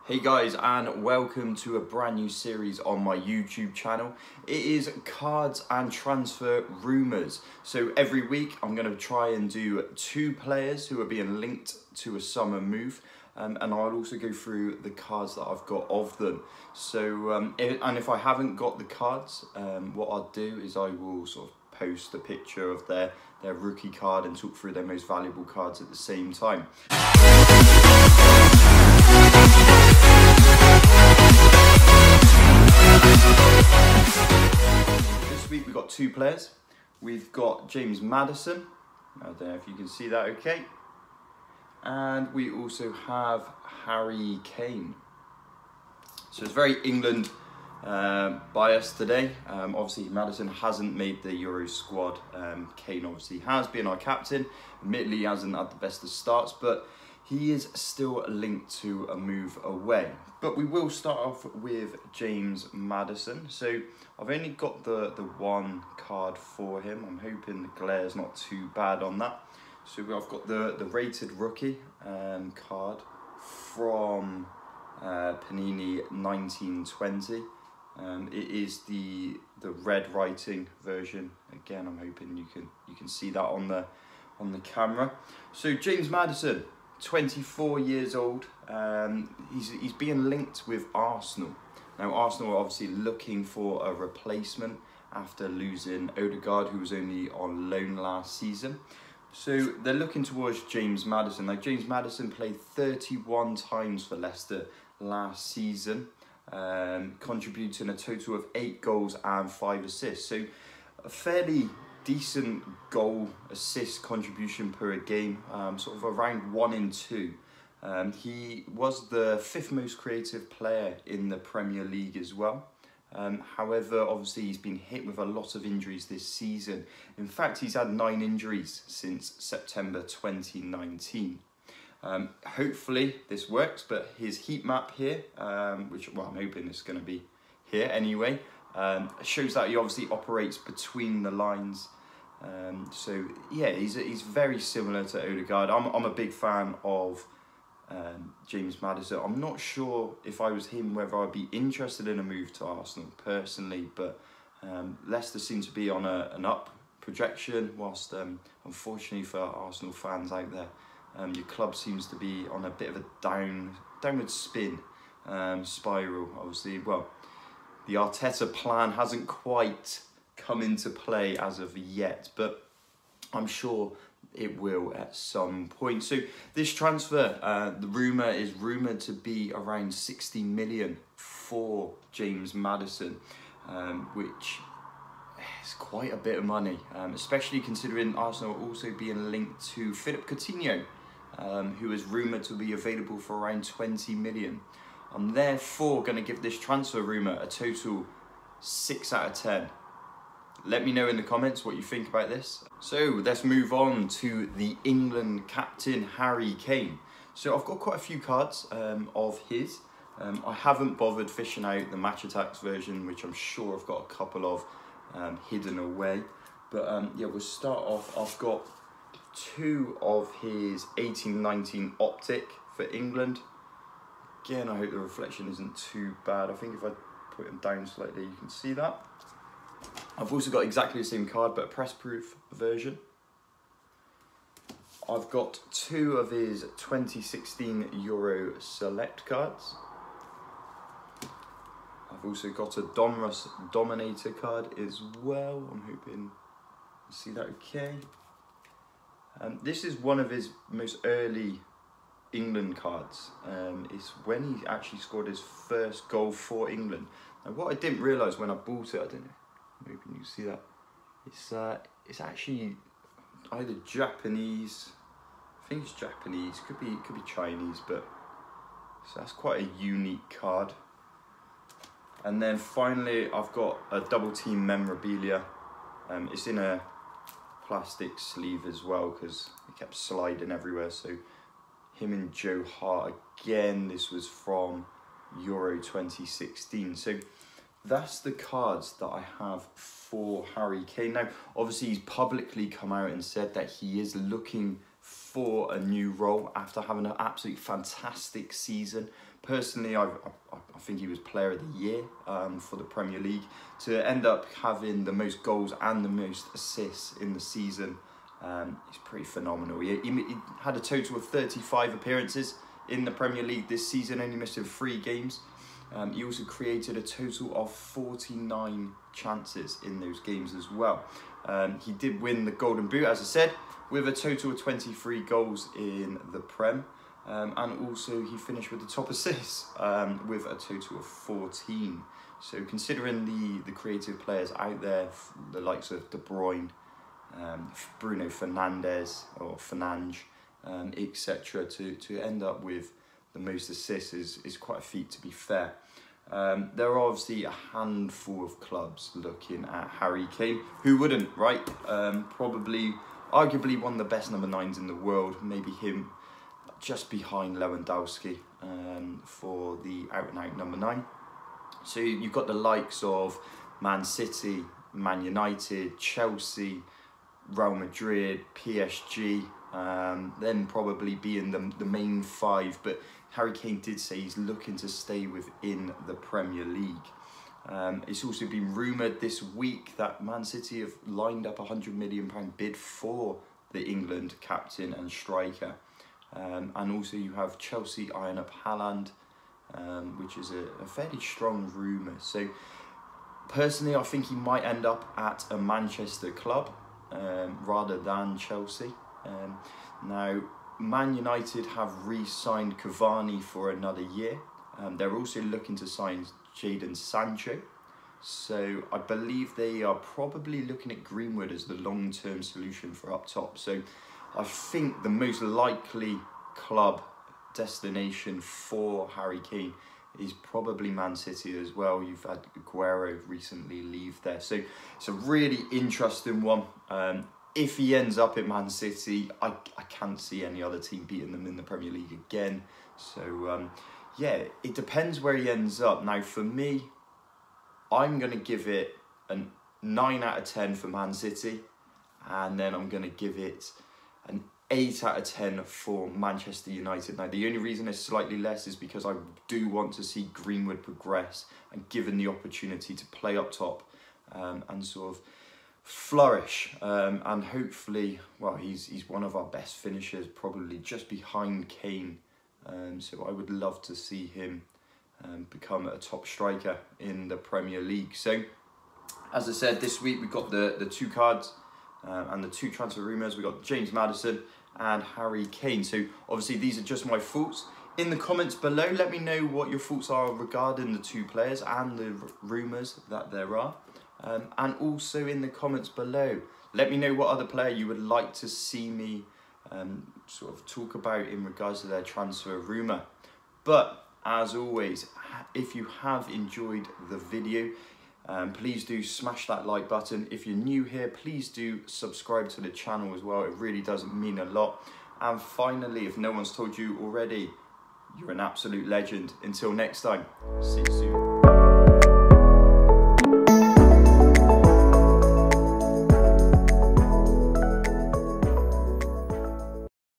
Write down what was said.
Hey guys, and welcome to a brand new series on my YouTube channel. It is Cards and Transfer Rumours. So every week I'm going to try and do 2 players who are being linked to a summer move. And I'll also go through the cards that I've got of them. So, and if I haven't got the cards, what I'll do is I will sort of post a picture of their rookie card and talk through their most valuable cards at the same time. This week we've got 2 players. We've got James Maddison. I don't know if you can see that okay. And we also have Harry Kane. So it's very England biased today. Obviously Maddison hasn't made the Euro squad. Kane obviously has been our captain. Admittedly he hasn't had the best of starts, but he is still linked to a move away. But we will start off with James Maddison. So I've only got the 1 card for him. I'm hoping the glare's not too bad on that. So I've got the rated rookie card from Panini 1920. It is the red writing version. Again, I'm hoping you can see that on the camera. So James Maddison, 24 years old. He's being linked with Arsenal. Now Arsenal are obviously looking for a replacement after losing Odegaard, who was only on loan last season. So they're looking towards James Maddison. Now James Maddison played 31 times for Leicester last season, contributing a total of 8 goals and 5 assists. So a fairly decent goal assist contribution per game, sort of around 1 in 2. He was the 5th most creative player in the Premier League as well. However, obviously he's been hit with a lot of injuries this season. In fact, he's had 9 injuries since September 2019. Hopefully this works, but his heat map here, which, well, I'm hoping it's going to be here anyway, shows that he obviously operates between the lines. So yeah, he's very similar to Odegaard. I'm a big fan of James Maddison. I'm not sure if I was him whether I'd be interested in a move to Arsenal personally, but Leicester seem to be on an up projection, whilst unfortunately for Arsenal fans out there, your club seems to be on a bit of a downward spin spiral. Obviously, well, the Arteta plan hasn't quite come into play as of yet, but I'm sure it will at some point. So this transfer, the rumour is rumoured to be around 60 million for James Maddison, which is quite a bit of money, especially considering Arsenal also being linked to Philippe Coutinho, who is rumoured to be available for around 20 million. I'm therefore going to give this transfer rumour a total 6 out of 10. Let me know in the comments what you think about this. So let's move on to the England captain, Harry Kane. So I've got quite a few cards of his. I haven't bothered fishing out the Match Attacks version, which I'm sure I've got a couple of hidden away. But yeah, we'll start off. I've got 2 of his 18-19 Optic for England. Again, I hope the reflection isn't too bad. I think if I put them down slightly, you can see that. I've also got exactly the same card, but a press-proof version. I've got 2 of his 2016 Euro Select cards. I've also got a Donruss Dominator card as well. I'm hoping you see that okay. This is one of his most early England cards. It's when he actually scored his first goal for England. Now, what I didn't realise when I bought it, I don't know, maybe you can see that, it's actually either Japanese, I think it's Japanese, could be Chinese, but so that's quite a unique card. And then finally I've got a double team memorabilia. It's in a plastic sleeve as well because it kept sliding everywhere. So him and Joe Hart again. This was from Euro 2016. So that's the cards that I have for Harry Kane. Now, obviously, he's publicly come out and said that he is looking for a new role after having an absolutely fantastic season. Personally, I think he was Player of the Year for the Premier League. To end up having the most goals and the most assists in the season is pretty phenomenal. He had a total of 35 appearances in the Premier League this season, only missing 3 games. He also created a total of 49 chances in those games as well. He did win the Golden Boot, as I said, with a total of 23 goals in the Prem. And also he finished with the top assists with a total of 14. So considering the creative players out there, the likes of De Bruyne, Bruno Fernandes or Fernandes, etc., to end up with the most assists is quite a feat, to be fair. There are obviously a handful of clubs looking at Harry Kane. Who wouldn't, right? Probably, arguably one of the best number 9s in the world, maybe him just behind Lewandowski for the out-and-out number 9. So you've got the likes of Man City, Man United, Chelsea, Real Madrid, PSG, then probably being the main 5. But Harry Kane did say he's looking to stay within the Premier League. It's also been rumoured this week that Man City have lined up a £100 million bid for the England captain and striker. And also you have Chelsea eyeing up Haaland, which is a fairly strong rumour. So personally, I think he might end up at a Manchester club rather than Chelsea. Now, Man United have re-signed Cavani for another year. They're also looking to sign Jadon Sancho. So I believe they are probably looking at Greenwood as the long-term solution for up top. So I think the most likely club destination for Harry Kane is probably Man City as well. You've had Aguero recently leave there. So it's a really interesting one. If he ends up at Man City, I can't see any other team beating them in the Premier League again. So yeah, it depends where he ends up. Now for me, I'm going to give it a 9 out of 10 for Man City. And then I'm going to give it an 8 out of 10 for Manchester United. Now, the only reason it's slightly less is because I do want to see Greenwood progress and given the opportunity to play up top and sort of flourish. And hopefully, well, he's one of our best finishers, probably just behind Kane. So I would love to see him become a top striker in the Premier League. So, as I said, this week we've got the 2 cards and the 2 transfer rumours. We've got James Maddison and Harry Kane. So obviously these are just my thoughts. In the comments below, let me know what your thoughts are regarding the 2 players and the rumours that there are. And also in the comments below, let me know what other player you would like to see me sort of talk about in regards to their transfer rumour. But as always, if you have enjoyed the video, please do smash that like button. If you're new here, please do subscribe to the channel as well. It really does mean a lot. And finally, if no one's told you already, you're an absolute legend. Until next time, see you soon.